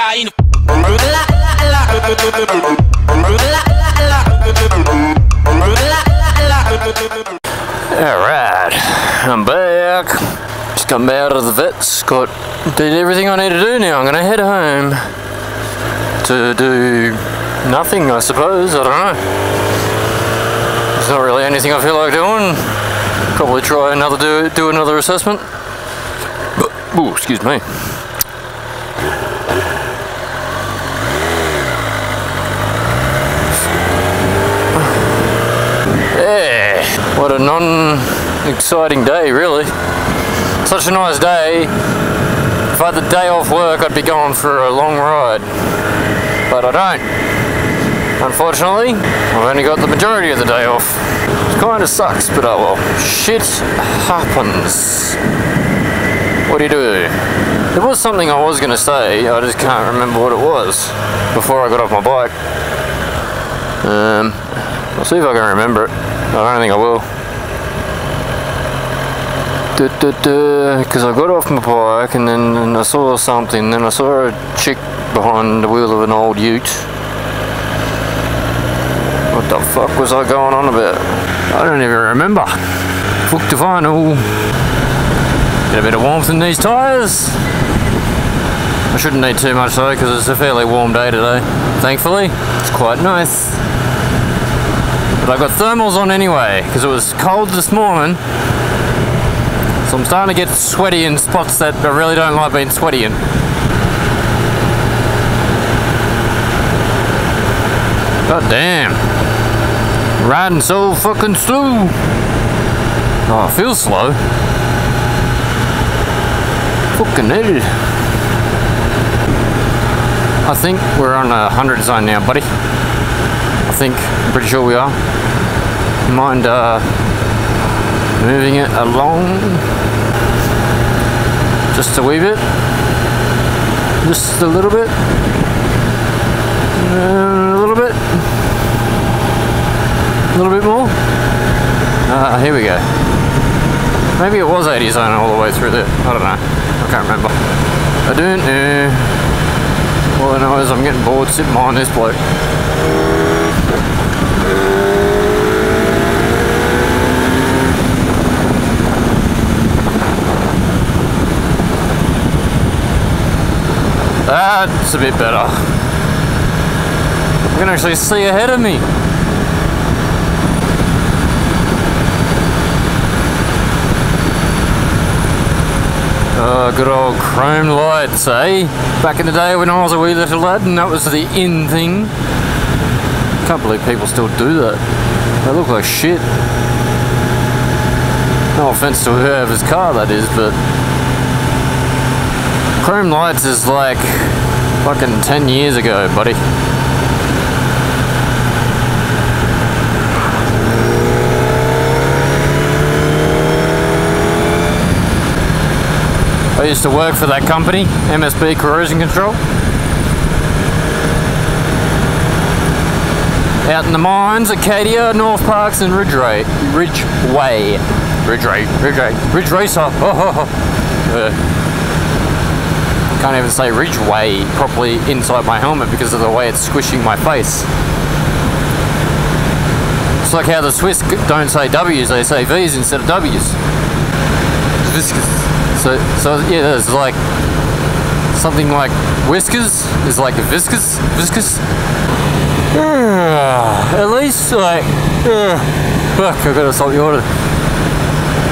cocaína. Alright, I'm back. Just come out of the vets, did everything I need to do now. I'm gonna head home to do nothing, I suppose. I don't know. There's not really anything I feel like doing. Probably try do another assessment. Ooh, excuse me. Yeah, what a non-exciting day, really. Such a nice day. If I had the day off work, I'd be going for a long ride. But I don't. Unfortunately, I've only got the majority of the day off. It kind of sucks, but oh well. Shit happens. What do you do? There was something I was going to say, I just can't remember what it was before I got off my bike. I'll see if I can remember it. I don't think I will. Because I got off my bike and then I saw something, then I saw a chick behind the wheel of an old ute. What the fuck was I going on about? I don't even remember. Fuck the final. Get a bit of warmth in these tyres. I shouldn't need too much though, because it's a fairly warm day today. Thankfully, it's quite nice. But I got thermals on anyway, because it was cold this morning. So I'm starting to get sweaty in spots that I really don't like being sweaty in. God damn. Riding so fucking slow. Oh, it feels slow. Fucking idiot. I think we're on a 100 zone now, buddy. I think, I'm pretty sure we are. Mind moving it along just a wee bit, just a little bit, a little bit more. Here we go. Maybe it was 80 zone all the way through there. I don't know. I can't remember. I don't know. All I know is I'm getting bored sitting behind this bloke. That's a bit better. I can actually see ahead of me. Good old chrome lights, eh? Back in the day when I was a wee little lad and that was the in thing. Can't believe people still do that. They look like shit. No offense to whoever's car that is, but chrome lights is like fucking 10 years ago, buddy. I used to work for that company, MSB Corrosion Control. Out in the mines, Acadia, North Parks and Ridge Racer. Can't even say Ridgeway properly inside my helmet because of the way it's squishing my face. It's like how the Swiss don't say W's, they say V's instead of W's. Viscous. So yeah, it's like something like whiskers is like a viscous. At least like, fuck, I gotta stop the order.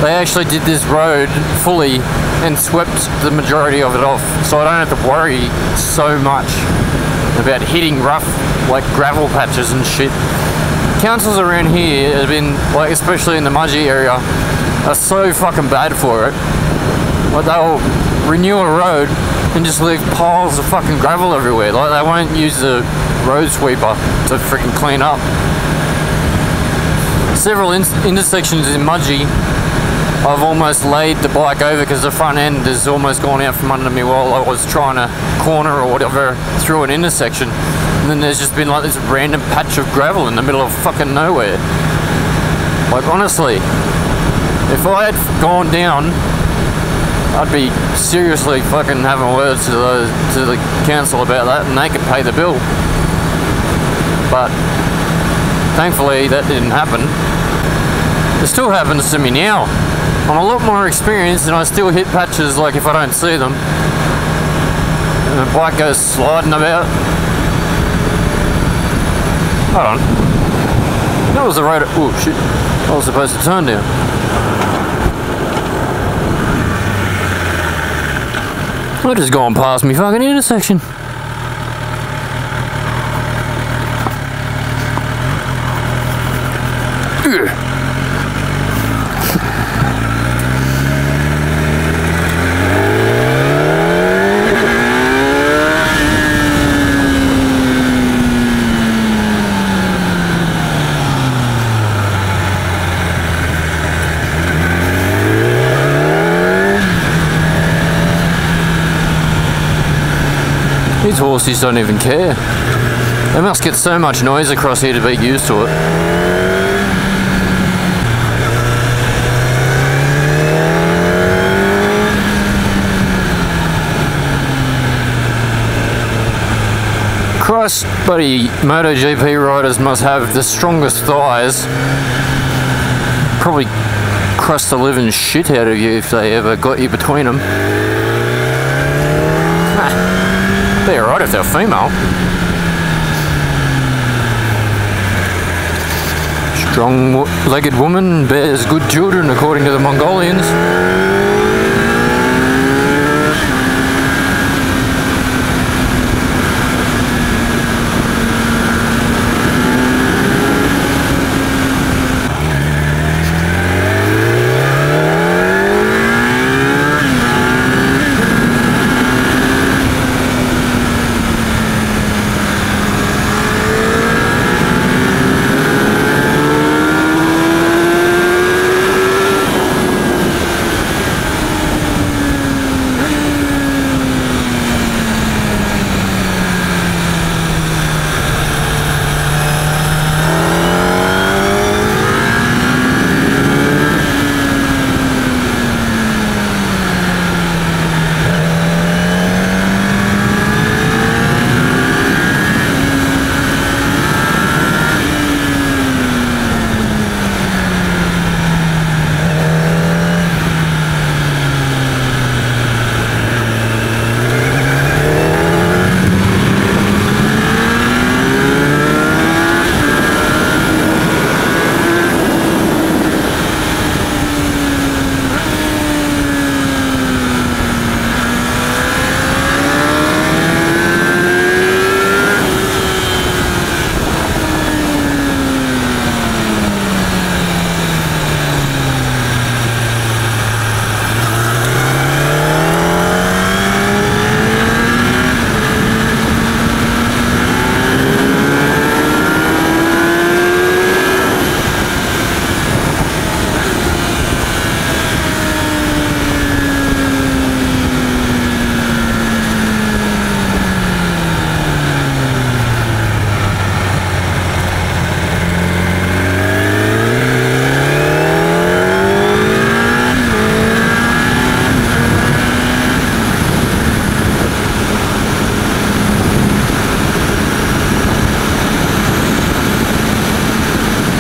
They actually did this road fully and swept the majority of it off, so I don't have to worry so much about hitting rough like gravel patches and shit. Councils around here have been, like especially in the Mudgee area, are so fucking bad for it. Like they'll renew a road and just leave piles of fucking gravel everywhere. Like they won't use the road sweeper to freaking clean up. Several intersections in Mudgee, I've almost laid the bike over because the front end has almost gone out from under me while I was trying to corner or whatever through an intersection. And then there's just been like this random patch of gravel in the middle of fucking nowhere. Like honestly, if I had gone down I'd be seriously fucking having words to the council about that, and they could pay the bill. But thankfully that didn't happen. It still happens to me now. I'm a lot more experienced and I still hit patches like if I don't see them. And the bike goes sliding about. Hold on. That was the road. Oh shit. I was supposed to turn down. I just gone past me fucking intersection. These horses don't even care. They must get so much noise across here to be used to it. Christ, buddy, MotoGP riders must have the strongest thighs. Probably crush the living shit out of you if they ever got you between them. They're right if they're female. Strong-legged woman bears good children, according to the Mongolians.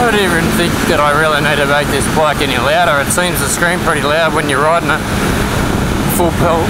I don't even think that I really need to make this bike any louder. It seems to scream pretty loud when you're riding it full pelt.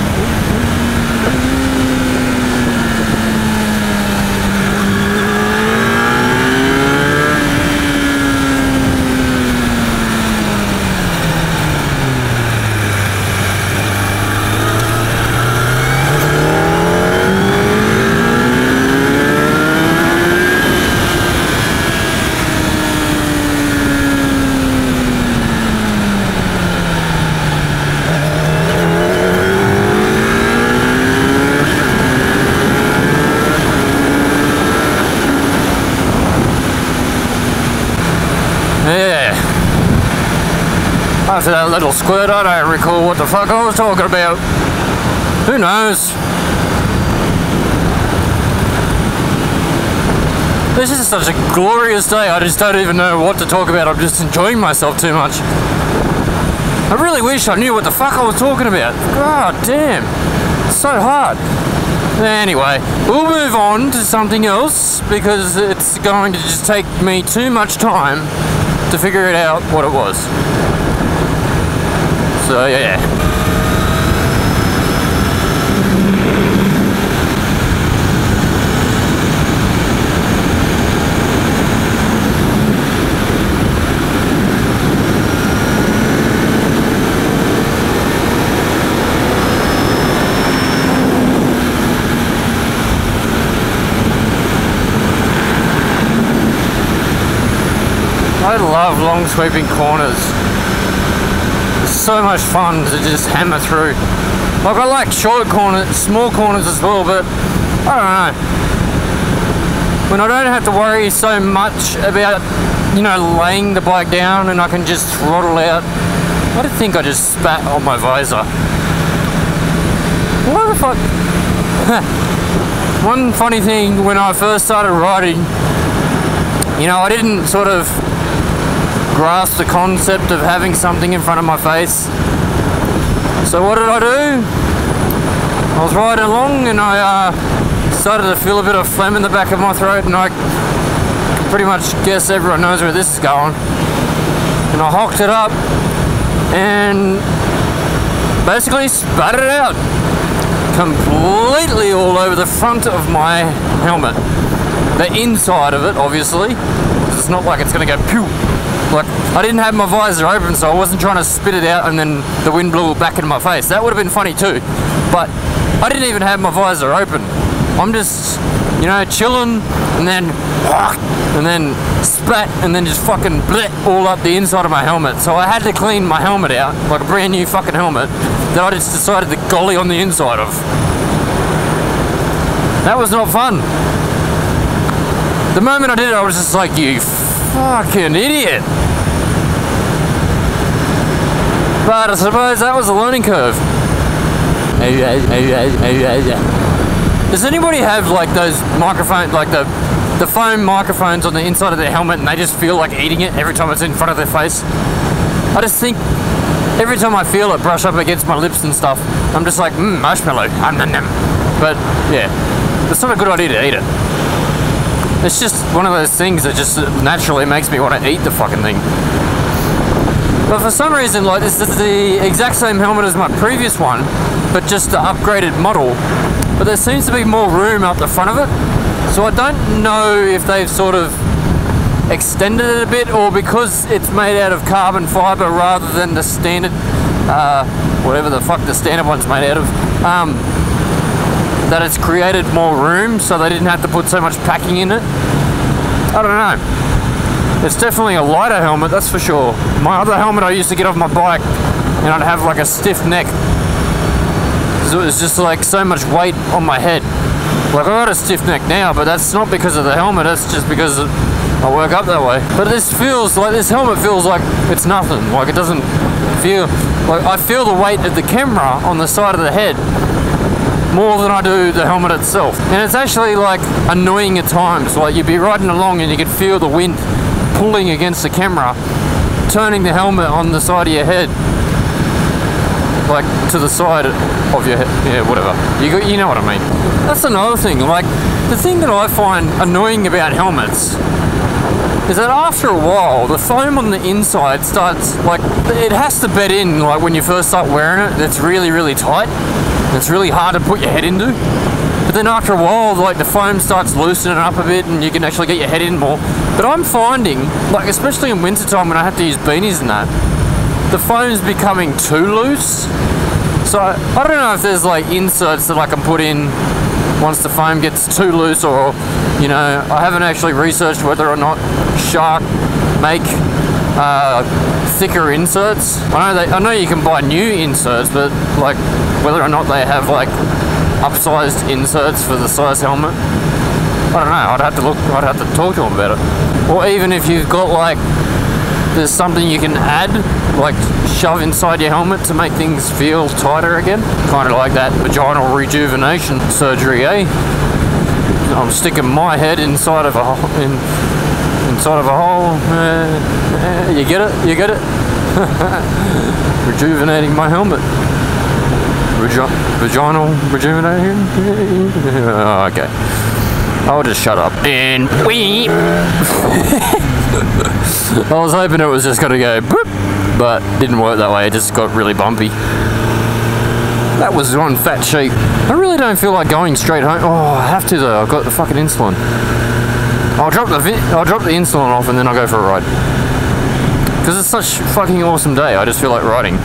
After that little squirt, I don't recall what the fuck I was talking about. Who knows? This is such a glorious day, I just don't even know what to talk about. I'm just enjoying myself too much. I really wish I knew what the fuck I was talking about. God damn. It's so hard. Anyway, we'll move on to something else because it's going to just take me too much time to figure it out what it was. So yeah. I love long sweeping corners. It's so much fun to just hammer through. Like I like short corners, small corners as well, but I don't know. When I don't have to worry so much about, you know, laying the bike down and I can just throttle out. I don't think I just spat on my visor. What the fuck? One funny thing when I first started riding, you know, I didn't sort of grasp the concept of having something in front of my face. So what did I do? I was riding along and I started to feel a bit of phlegm in the back of my throat, and I pretty much guess everyone knows where this is going. And I hocked it up and basically spat it out completely all over the front of my helmet. The inside of it, obviously. It's not like it's gonna go pew. Like, I didn't have my visor open, so I wasn't trying to spit it out and then the wind blew it back into my face. That would have been funny too. But I didn't even have my visor open. I'm just, you know, chilling and then spat and then just fucking bleh all up the inside of my helmet. So I had to clean my helmet out, like a brand new fucking helmet, that I just decided to golly on the inside of. That was not fun. The moment I did it, I was just like, you fucking idiot. But I suppose that was a learning curve. Does anybody have like those microphones, like the foam microphones on the inside of their helmet, and they just feel like eating it every time it's in front of their face? I just think every time I feel it brush up against my lips and stuff, I'm just like, marshmallow. But yeah, it's not a good idea to eat it. It's just one of those things that just naturally makes me want to eat the fucking thing. But for some reason, like, this is the exact same helmet as my previous one, but just the upgraded model. But there seems to be more room up the front of it. So I don't know if they've sort of extended it a bit, or because it's made out of carbon fiber rather than the standard, whatever the fuck the standard one's made out of, that it's created more room so they didn't have to put so much packing in it. I don't know. It's definitely a lighter helmet, that's for sure. My other helmet I used to get off my bike and I'd have like a stiff neck. So it was just like so much weight on my head. Like I got a stiff neck now, but that's not because of the helmet, that's just because I work up that way. But this helmet feels like it's nothing. Like it doesn't feel, like I feel the weight of the camera on the side of the head more than I do the helmet itself. And it's actually like annoying at times. Like you'd be riding along and you could feel the wind pulling against the camera, turning the helmet on the side of your head, like to the side of your head, yeah, whatever. You know what I mean. That's another thing. Like the thing that I find annoying about helmets is that after a while, the foam on the inside starts, like, it has to bed in, like when you first start wearing it, it's really, really tight. It's really hard to put your head into. But then after a while, like the foam starts loosening up a bit and you can actually get your head in more. But I'm finding, like especially in wintertime when I have to use beanies and that, the foam's becoming too loose. So I don't know if there's like inserts that I can put in once the foam gets too loose, or, you know, I haven't actually researched whether or not Shark make thicker inserts. I know you can buy new inserts, but like whether or not they have like upsized inserts for the size helmet, I don't know. I'd have to talk to them about it. Or even if you've got like, there's something you can add, like shove inside your helmet to make things feel tighter again. Kind of like that vaginal rejuvenation surgery, eh? I'm sticking my head inside of a hole. You get it? You get it? Rejuvenating my helmet. Vaginal rejuvenating? Oh, okay. I'll just shut up. And weep. I was hoping it was just going to go boop, but didn't work that way. It just got really bumpy. That was one fat sheep. I really don't feel like going straight home. Oh, I have to though. I've got the fucking insulin. I'll drop the insulin off and then I'll go for a ride. Because it's such a fucking awesome day. I just feel like riding.